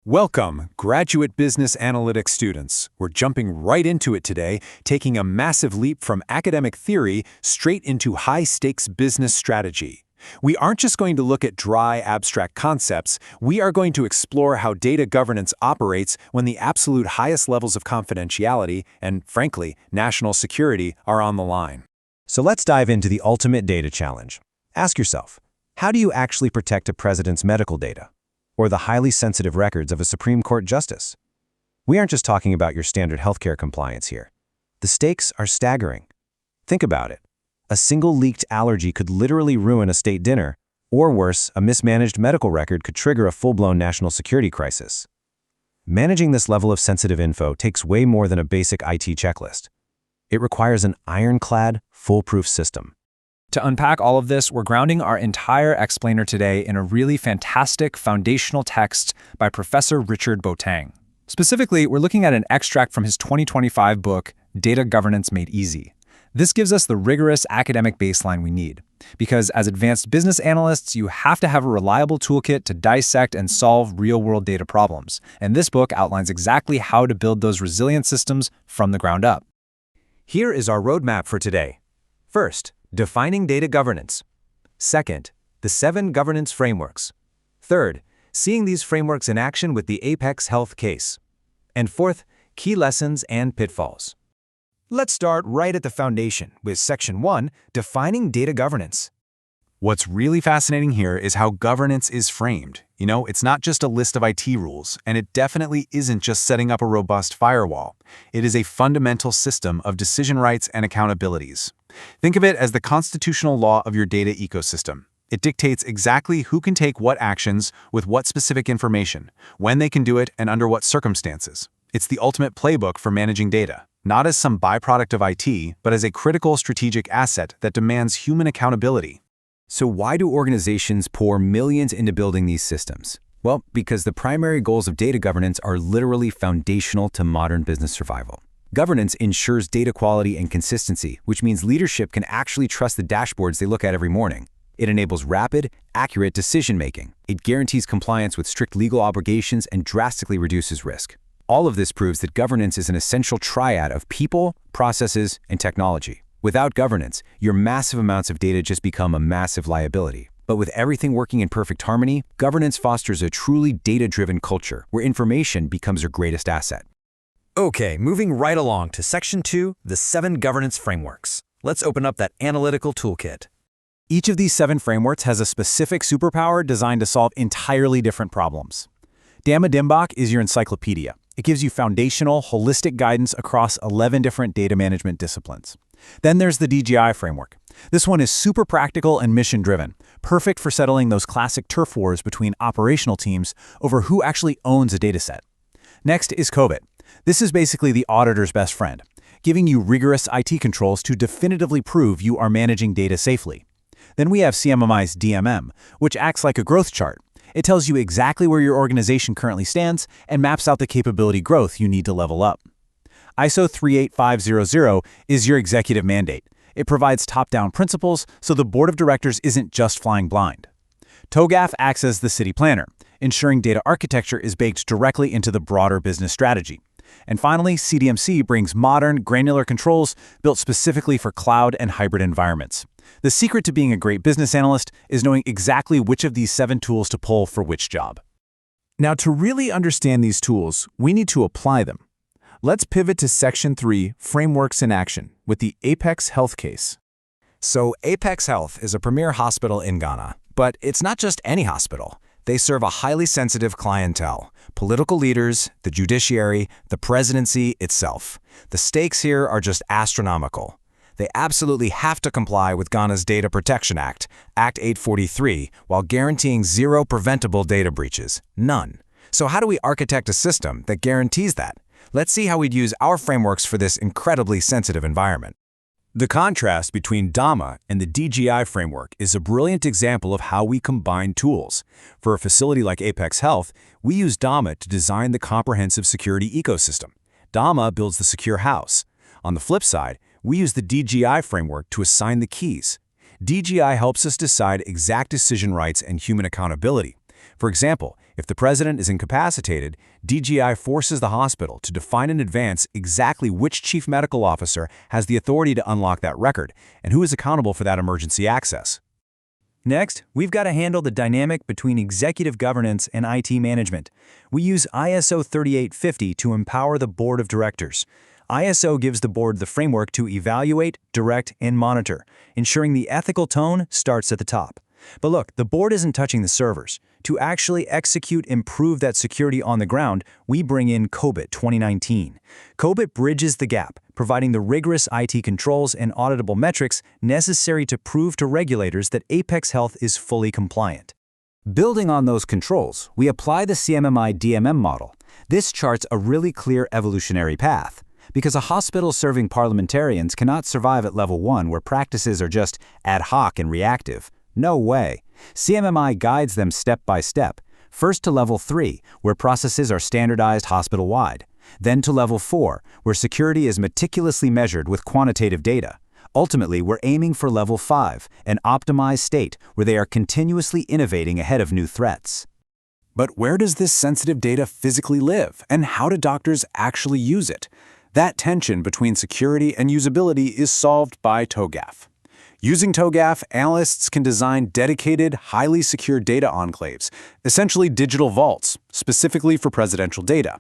Welcome, graduate business analytics students. We're jumping right into it today, taking a massive leap from academic theory straight into high-stakes business strategy. We aren't just going to look at dry, abstract concepts, we are going to explore how data governance operates when the absolute highest levels of confidentiality and, frankly, national security are on the line. So let's dive into the ultimate data challenge. Ask yourself, how do you actually protect a president's medical data? Or the highly sensitive records of a Supreme Court justice? We aren't just talking about your standard healthcare compliance here. The stakes are staggering. Think about it. A single leaked allergy could literally ruin a state dinner, or worse, a mismanaged medical record could trigger a full-blown national security crisis. Managing this level of sensitive info takes way more than a basic IT checklist. It requires an ironclad, foolproof system. To unpack all of this, we're grounding our entire explainer today in a really fantastic foundational text by Professor Richard Boateng. Specifically, we're looking at an extract from his 2025 book, Data Governance Made Easy. This gives us the rigorous academic baseline we need, because as advanced business analysts, you have to have a reliable toolkit to dissect and solve real-world data problems, and this book outlines exactly how to build those resilient systems from the ground up. Here is our roadmap for today. First, defining data governance. Second, the 7 governance frameworks. Third, seeing these frameworks in action with the Apex Health case. And fourth, key lessons and pitfalls. Let's start right at the foundation with Section 1, defining data governance. What's really fascinating here is how governance is framed. It's not just a list of IT rules, and it definitely isn't just setting up a robust firewall. It is a fundamental system of decision rights and accountabilities. Think of it as the constitutional law of your data ecosystem. It dictates exactly who can take what actions with what specific information, when they can do it, and under what circumstances. It's the ultimate playbook for managing data, not as some byproduct of IT, but as a critical strategic asset that demands human accountability. So why do organizations pour millions into building these systems? Well, because the primary goals of data governance are literally foundational to modern business survival. Governance ensures data quality and consistency, which means leadership can actually trust the dashboards they look at every morning. It enables rapid, accurate decision-making. It guarantees compliance with strict legal obligations and drastically reduces risk. All of this proves that governance is an essential triad of people, processes, and technology. Without governance, your massive amounts of data just become a massive liability. But with everything working in perfect harmony, governance fosters a truly data-driven culture where information becomes your greatest asset. Okay, moving right along to Section 2, the 7 governance frameworks. Let's open up that analytical toolkit. Each of these 7 frameworks has a specific superpower designed to solve entirely different problems. Dama-Dimbach is your encyclopedia. It gives you foundational, holistic guidance across 11 different data management disciplines. Then there's the DGI framework. This one is super practical and mission-driven, perfect for settling those classic turf wars between operational teams over who actually owns a dataset. Next is COVID. This is basically the auditor's best friend, giving you rigorous IT controls to definitively prove you are managing data safely. Then we have CMMI's DMM, which acts like a growth chart. It tells you exactly where your organization currently stands and maps out the capability growth you need to level up. ISO 38500 is your executive mandate. It provides top-down principles so the board of directors isn't just flying blind. TOGAF acts as the city planner, ensuring data architecture is baked directly into the broader business strategy. And finally, CDMC brings modern, granular controls built specifically for cloud and hybrid environments. The secret to being a great business analyst is knowing exactly which of these 7 tools to pull for which job. Now, to really understand these tools, we need to apply them. Let's pivot to Section 3, Frameworks in Action, with the Apex Health case. So Apex Health is a premier hospital in Ghana, but it's not just any hospital. They serve a highly sensitive clientele, political leaders, the judiciary, the presidency itself. The stakes here are just astronomical. They absolutely have to comply with Ghana's Data Protection Act, Act 843, while guaranteeing 0 preventable data breaches. None. So how do we architect a system that guarantees that? Let's see how we'd use our frameworks for this incredibly sensitive environment. The contrast between DAMA and the DGI framework is a brilliant example of how we combine tools. For a facility like Apex Health, we use DAMA to design the comprehensive security ecosystem. DAMA builds the secure house. On the flip side, we use the DGI framework to assign the keys. DGI helps us decide exact decision rights and human accountability. For example, if the president is incapacitated, DGI forces the hospital to define in advance exactly which chief medical officer has the authority to unlock that record and who is accountable for that emergency access. Next, we've got to handle the dynamic between executive governance and IT management. We use ISO 3850 to empower the board of directors. ISO gives the board the framework to evaluate, direct, and monitor, ensuring the ethical tone starts at the top. But look, the board isn't touching the servers. To actually improve that security on the ground, we bring in COBIT 2019. COBIT bridges the gap, providing the rigorous IT controls and auditable metrics necessary to prove to regulators that Apex Health is fully compliant. Building on those controls, we apply the CMMI-DMM model. This charts a really clear evolutionary path. Because a hospital serving parliamentarians cannot survive at level 1 where practices are just ad hoc and reactive. No way. CMMI guides them step by step. First to level 3, where processes are standardized hospital-wide. Then to level 4, where security is meticulously measured with quantitative data. Ultimately, we're aiming for level 5, an optimized state where they are continuously innovating ahead of new threats. But where does this sensitive data physically live, and how do doctors actually use it? That tension between security and usability is solved by TOGAF. Using TOGAF, analysts can design dedicated, highly secure data enclaves, essentially digital vaults, specifically for presidential data.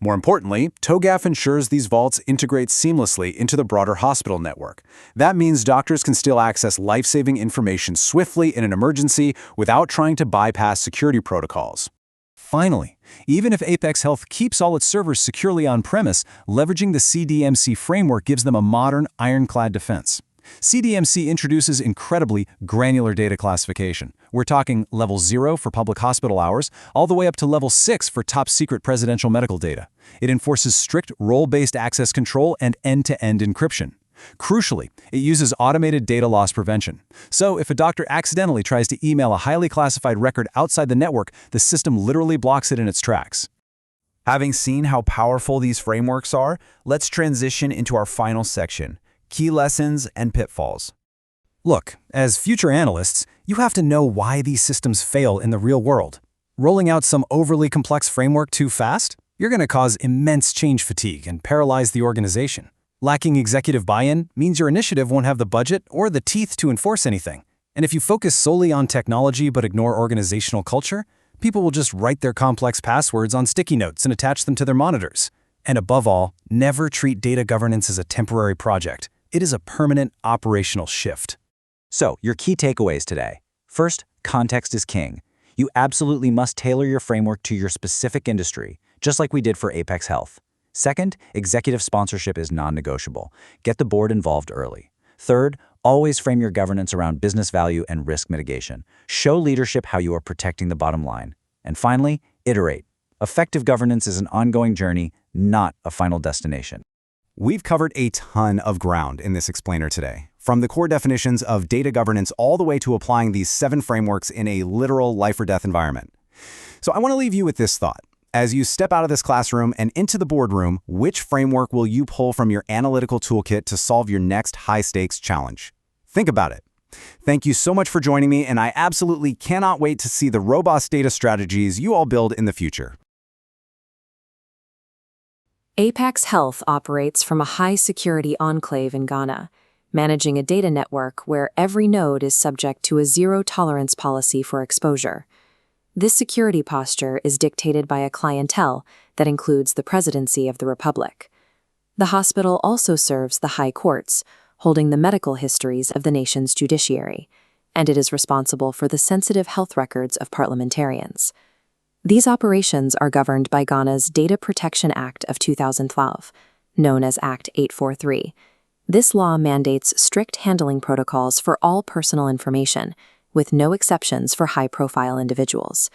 More importantly, TOGAF ensures these vaults integrate seamlessly into the broader hospital network. That means doctors can still access life-saving information swiftly in an emergency without trying to bypass security protocols. Finally, even if Apex Health keeps all its servers securely on-premise, leveraging the CDMC framework gives them a modern, ironclad defense. CDMC introduces incredibly granular data classification. We're talking level 0 for public hospital hours, all the way up to level 6 for top-secret presidential medical data. It enforces strict role-based access control and end-to-end encryption. Crucially, it uses automated data loss prevention. So if a doctor accidentally tries to email a highly classified record outside the network, the system literally blocks it in its tracks. Having seen how powerful these frameworks are, let's transition into our final section: key lessons and pitfalls. Look, as future analysts, you have to know why these systems fail in the real world. Rolling out some overly complex framework too fast? You're going to cause immense change fatigue and paralyze the organization. Lacking executive buy-in means your initiative won't have the budget or the teeth to enforce anything. And if you focus solely on technology but ignore organizational culture, people will just write their complex passwords on sticky notes and attach them to their monitors. And above all, never treat data governance as a temporary project. It is a permanent operational shift. So, your key takeaways today. First, context is king. You absolutely must tailor your framework to your specific industry, just like we did for Apex Health. Second, executive sponsorship is non-negotiable. Get the board involved early. Third, always frame your governance around business value and risk mitigation. Show leadership how you are protecting the bottom line. And finally, iterate. Effective governance is an ongoing journey, not a final destination. We've covered a ton of ground in this explainer today, from the core definitions of data governance all the way to applying these 7 frameworks in a literal life-or-death environment. So I want to leave you with this thought. As you step out of this classroom and into the boardroom, which framework will you pull from your analytical toolkit to solve your next high-stakes challenge? Think about it. Thank you so much for joining me, and I absolutely cannot wait to see the robust data strategies you all build in the future. Apex Health operates from a high-security enclave in Ghana, managing a data network where every node is subject to a zero-tolerance policy for exposure. This security posture is dictated by a clientele that includes the Presidency of the Republic. The hospital also serves the high courts, holding the medical histories of the nation's judiciary, and it is responsible for the sensitive health records of parliamentarians. These operations are governed by Ghana's Data Protection Act of 2012, known as Act 843. This law mandates strict handling protocols for all personal information, with no exceptions for high-profile individuals.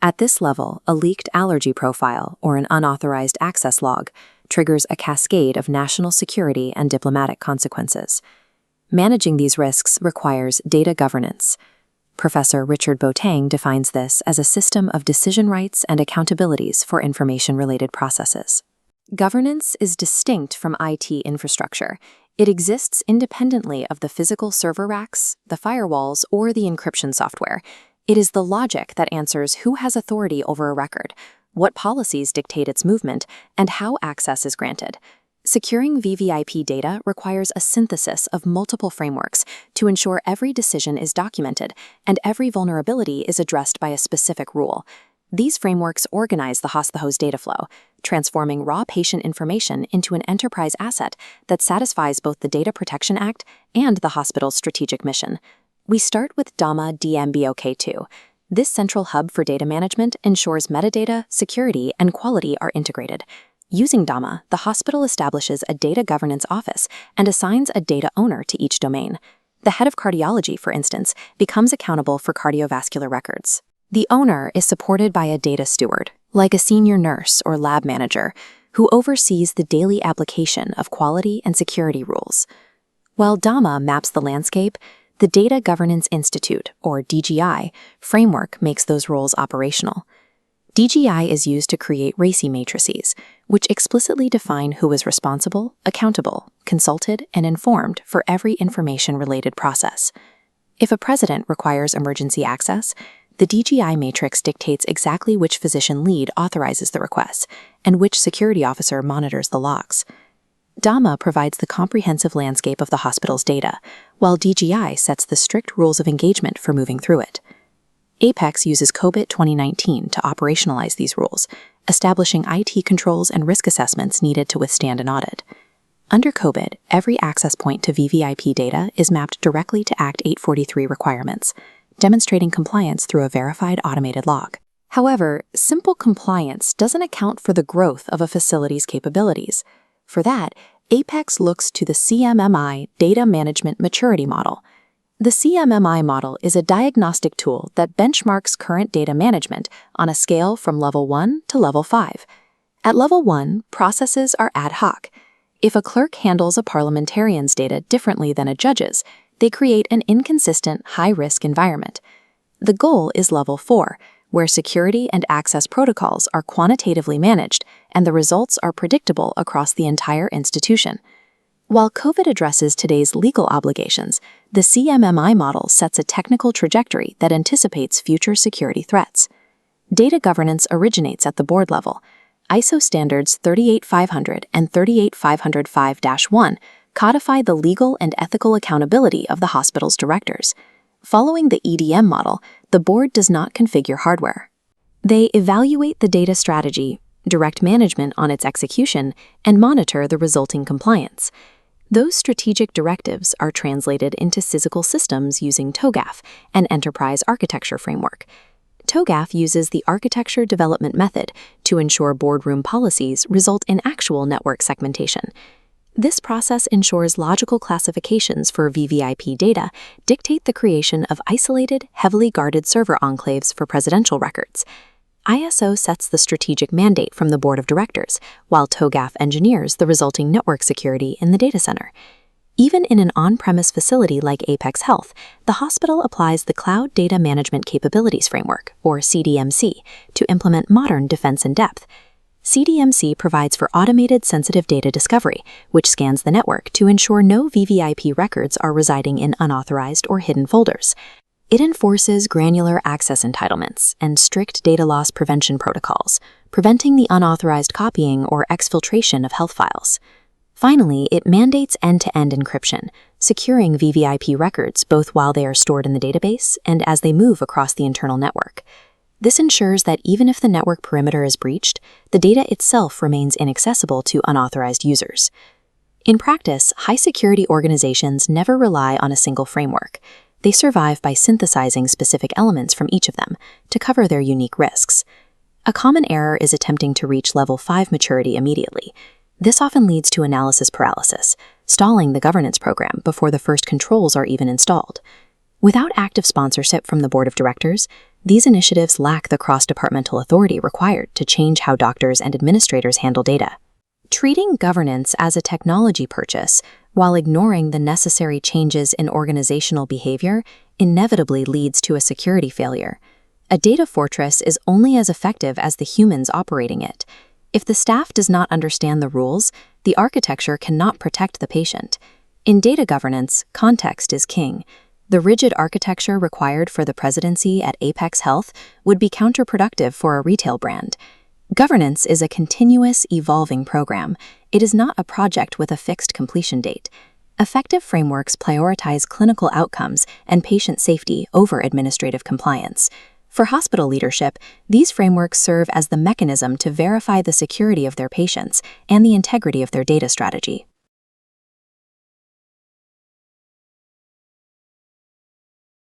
At this level, a leaked allergy profile or an unauthorized access log triggers a cascade of national security and diplomatic consequences. Managing these risks requires data governance. Professor Richard Boateng defines this as a system of decision rights and accountabilities for information-related processes. Governance is distinct from IT infrastructure. It exists independently of the physical server racks, the firewalls, or the encryption software. It is the logic that answers who has authority over a record, what policies dictate its movement, and how access is granted. Securing VVIP data requires a synthesis of multiple frameworks to ensure every decision is documented and every vulnerability is addressed by a specific rule. These frameworks organize the hospital's data flow, transforming raw patient information into an enterprise asset that satisfies both the Data Protection Act and the hospital's strategic mission. We start with DAMA DMBOK2. This central hub for data management ensures metadata, security, and quality are integrated. Using DAMA, the hospital establishes a data governance office and assigns a data owner to each domain. The head of cardiology, for instance, becomes accountable for cardiovascular records. The owner is supported by a data steward, like a senior nurse or lab manager, who oversees the daily application of quality and security rules. While DAMA maps the landscape, the Data Governance Institute, or DGI, framework makes those roles operational. DGI is used to create RACI matrices, which explicitly define who is responsible, accountable, consulted, and informed for every information-related process. If a president requires emergency access, the DGI matrix dictates exactly which physician lead authorizes the request and which security officer monitors the logs. DAMA provides the comprehensive landscape of the hospital's data, while DGI sets the strict rules of engagement for moving through it. Apex uses COBIT 2019 to operationalize these rules, establishing IT controls and risk assessments needed to withstand an audit. Under COBIT, every access point to VVIP data is mapped directly to Act 843 requirements, demonstrating compliance through a verified automated log. However, simple compliance doesn't account for the growth of a facility's capabilities. For that, Apex looks to the CMMI Data Management Maturity Model. The CMMI model is a diagnostic tool that benchmarks current data management on a scale from Level 1 to Level 5. At Level 1, processes are ad hoc. If a clerk handles a parliamentarian's data differently than a judge's, they create an inconsistent, high-risk environment. The goal is Level 4, where security and access protocols are quantitatively managed and the results are predictable across the entire institution. While COVID addresses today's legal obligations, the CMMI model sets a technical trajectory that anticipates future security threats. Data governance originates at the board level. ISO standards 38500 and 38505-1 codify the legal and ethical accountability of the hospital's directors. Following the EDM model, the board does not configure hardware. They evaluate the data strategy, direct management on its execution, and monitor the resulting compliance. Those strategic directives are translated into physical systems using TOGAF, an enterprise architecture framework. TOGAF uses the architecture development method to ensure boardroom policies result in actual network segmentation. This process ensures logical classifications for VVIP data dictate the creation of isolated, heavily guarded server enclaves for presidential records. ISO sets the strategic mandate from the board of directors, while TOGAF engineers the resulting network security in the data center. Even in an on-premise facility like Apex Health, the hospital applies the Cloud Data Management Capabilities Framework, or CDMC, to implement modern defense in depth. CDMC provides for automated sensitive data discovery, which scans the network to ensure no VVIP records are residing in unauthorized or hidden folders. It enforces granular access entitlements and strict data loss prevention protocols, preventing the unauthorized copying or exfiltration of health files. Finally, it mandates end-to-end encryption, securing VVIP records both while they are stored in the database and as they move across the internal network. This ensures that even if the network perimeter is breached, the data itself remains inaccessible to unauthorized users. In practice, high-security organizations never rely on a single framework. They survive by synthesizing specific elements from each of them to cover their unique risks. A common error is attempting to reach Level 5 maturity immediately. This often leads to analysis paralysis, stalling the governance program before the first controls are even installed. Without active sponsorship from the board of directors, these initiatives lack the cross-departmental authority required to change how doctors and administrators handle data. Treating governance as a technology purchase while ignoring the necessary changes in organizational behavior inevitably leads to a security failure. A data fortress is only as effective as the humans operating it. If the staff does not understand the rules, the architecture cannot protect the patient. In data governance, context is king. The rigid architecture required for the presidency at Apex Health would be counterproductive for a retail brand. Governance is a continuous, evolving program. It is not a project with a fixed completion date. Effective frameworks prioritize clinical outcomes and patient safety over administrative compliance. For hospital leadership, these frameworks serve as the mechanism to verify the security of their patients and the integrity of their data strategy.